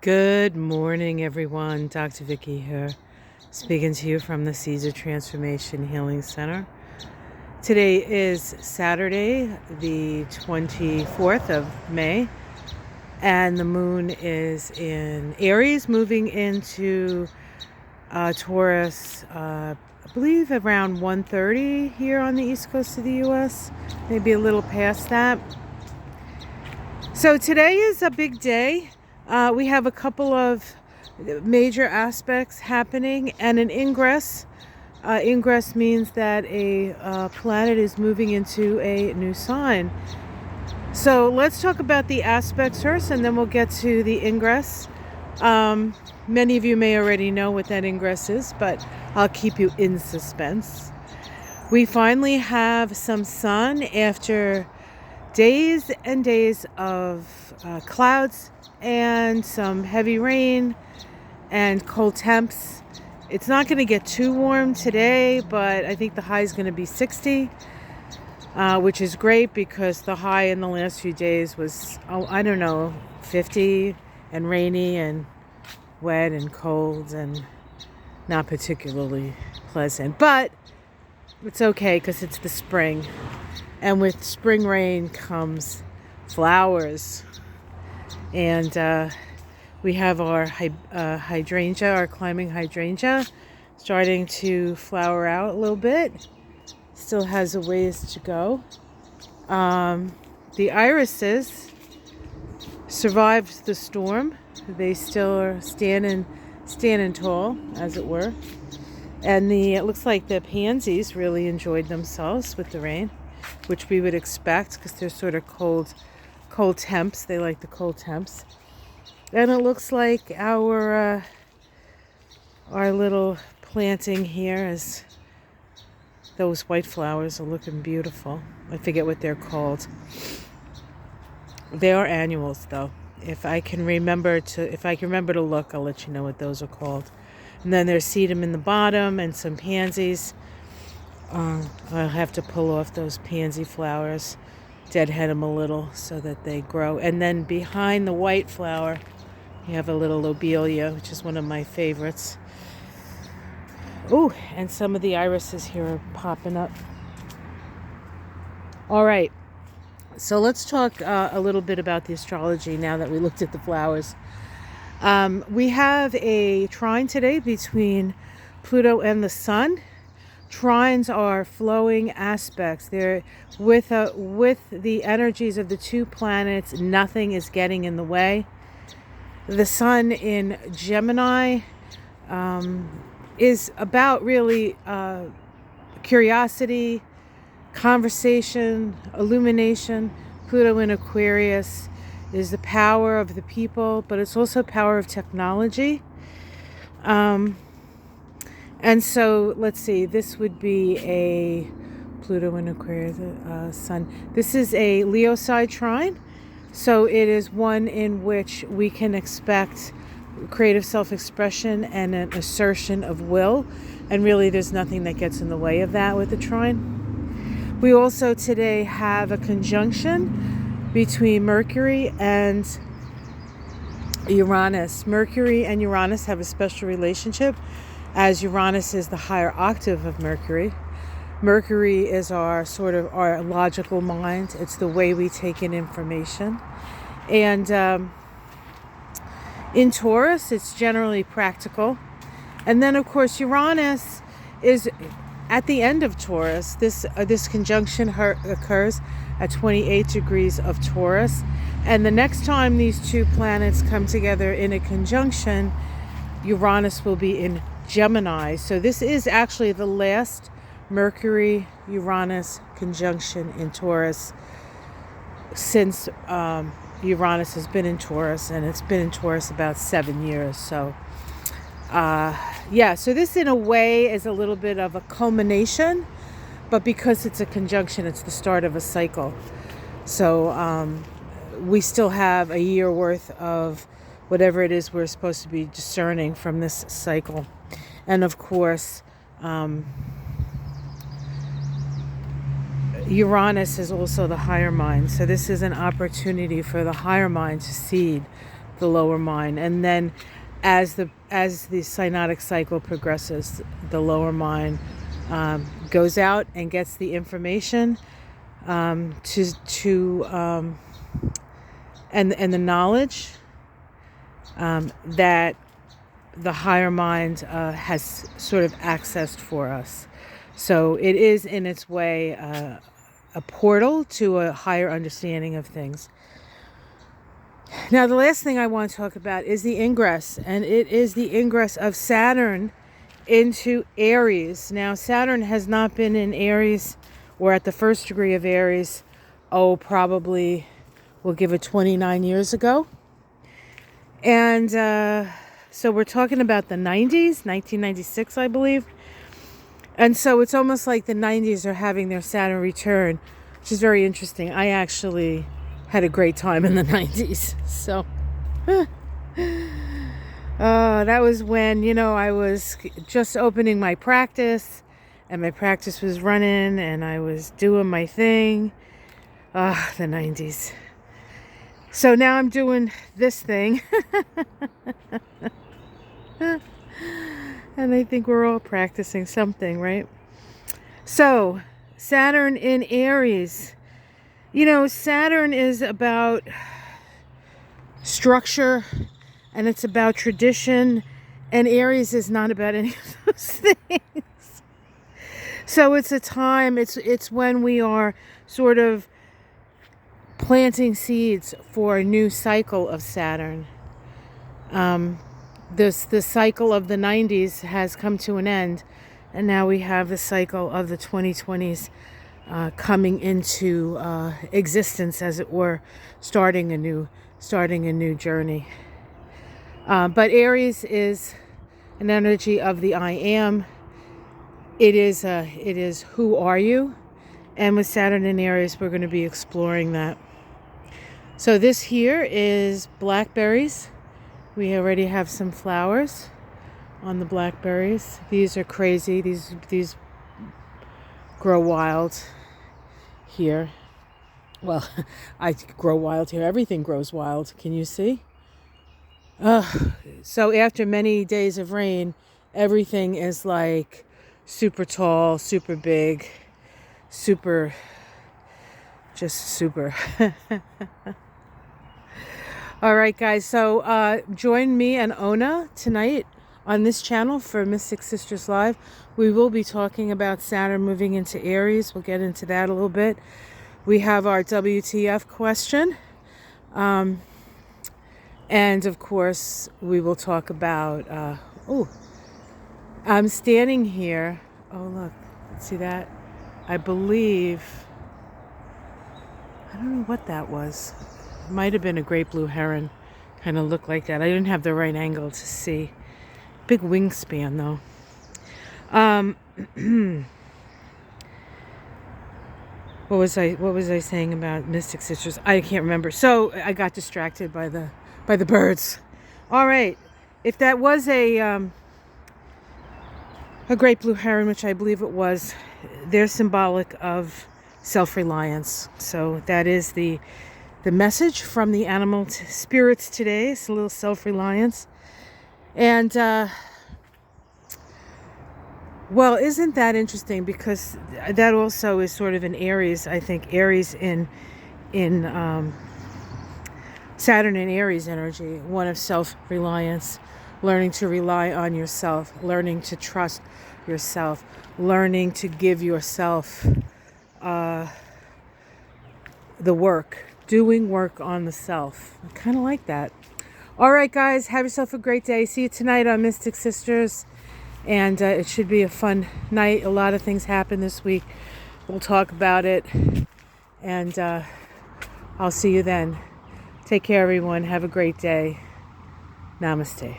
Good morning, everyone. Dr. Vicky here, speaking to you from the Seeds of Transformation Healing Center. Today is Saturday, the 24th of May, and the moon is in Aries, moving into Taurus, I believe around 1:30 here on the east coast of the U.S., maybe a little past that. So today is a big day. We have a couple of major aspects happening and an ingress. Ingress means that a planet is moving into a new sign. So let's talk about the aspects first, and then we'll get to the ingress. Many of you may already know what that ingress is, but I'll keep you in suspense. We finally have some sun after days and days of clouds and some heavy rain and cold temps. It's not going to get too warm today, but I think the high is going to be 60, which is great because the high in the last few days was, 50 and rainy and wet and cold and not particularly pleasant. But it's okay because it's the spring. And with spring rain comes flowers. And we have our hydrangea, our climbing hydrangea, starting to flower out a little bit. Still has a ways to go. The irises survived the storm. They still are standing tall, as it were. And it looks like the pansies really enjoyed themselves with the rain, which we would expect because they're sort of cold temps. They like the cold temps. And it looks like our little planting here is, those white flowers are looking beautiful. I forget what they're called. They are annuals, though. If I can remember to look, I'll let you know what those are called. And then there's sedum in the bottom and some pansies. I'll have to pull off those pansy flowers, deadhead them a little so that they grow. And then behind the white flower, you have a little lobelia, which is one of my favorites. Oh, and some of the irises here are popping up. All right, so let's talk a little bit about the astrology now that we looked at the flowers. We have a trine today between Pluto and the Sun. Trines are flowing aspects. They're with the energies of the two planets. Nothing is getting in the way. The Sun in Gemini is about really curiosity, conversation, illumination. Pluto in Aquarius is the power of the people, but it's also power of technology. And so, let's see, this would be a Pluto in Aquarius, Sun. This is a Leo side trine. So it is one in which we can expect creative self-expression and an assertion of will. And really, there's nothing that gets in the way of that with the trine. We also today have a conjunction between Mercury and Uranus. Mercury and Uranus have a special relationship, as Uranus is the higher octave of Mercury. Mercury is our logical mind. It's the way we take in information. And in Taurus, it's generally practical. And then, of course, Uranus is at the end of Taurus. This conjunction occurs at 28 degrees of Taurus. And the next time these two planets come together in a conjunction, Uranus will be in Gemini. So this is actually the last Mercury-Uranus conjunction in Taurus since Uranus has been in Taurus, and it's been in Taurus about 7 years. So so this in a way is a little bit of a culmination, but because it's a conjunction, it's the start of a cycle. So we still have a year worth of whatever it is we're supposed to be discerning from this cycle. And of course, Uranus is also the higher mind. So this is an opportunity for the higher mind to seed the lower mind. And then as the synodic cycle progresses, the lower mind goes out and gets the information and the knowledge that the higher mind has sort of accessed for us. So it is in its way a portal to a higher understanding of things. Now, the last thing I want to talk about is the ingress, and it is the ingress of Saturn into Aries. Now, Saturn has not been in Aries or at the first degree of Aries, probably we'll give it 29 years ago. And so we're talking about the 90s, 1996, I believe. And so it's almost like the 90s are having their Saturn return, which is very interesting. I actually had a great time in the 90s. So that was when, I was just opening my practice, and my practice was running, and I was doing my thing. The 90s. So now I'm doing this thing. And I think we're all practicing something, right? So, Saturn in Aries. Saturn is about structure, and it's about tradition, and Aries is not about any of those things. So it's a time, it's when we are sort of planting seeds for a new cycle of Saturn. The cycle of the 90s has come to an end, and now we have the cycle of the 2020s coming into existence, as it were, starting a new journey. But Aries is an energy of the I am. It is who are you, and with Saturn in Aries, we're going to be exploring that. So this here is blackberries. We already have some flowers on the blackberries. These are crazy. These grow wild here. Well, I grow wild here. Everything grows wild. Can you see? So after many days of rain, everything is like super tall, super big, super. All right, guys. So join me and Ona tonight on this channel for Mystic Sisters Live. We will be talking about Saturn moving into Aries. We'll get into that a little bit. We have our WTF question. And of course, we will talk about, I'm standing here. Oh, look, see that? I believe, I don't know what that was. It might have been a great blue heron. Kind of looked like that. I didn't have the right angle to see. Big wingspan, though. What was I saying about Mystic Sisters? I can't remember. So I got distracted by the birds. All right. If that was a great blue heron, which I believe it was, they're symbolic of self-reliance. So that is the message from the animal spirits today. It's a little self-reliance. And, well, isn't that interesting? Because that also is sort of an Aries, I think, Aries in Saturn and Aries energy, one of self-reliance, learning to rely on yourself, learning to trust yourself, learning to give yourself the work, doing work on the self. I kind of like that. All right, guys, have yourself a great day. See you tonight on Mystic Sisters. And it should be a fun night. A lot of things happen this week. We'll talk about it. And I'll see you then. Take care, everyone. Have a great day. Namaste.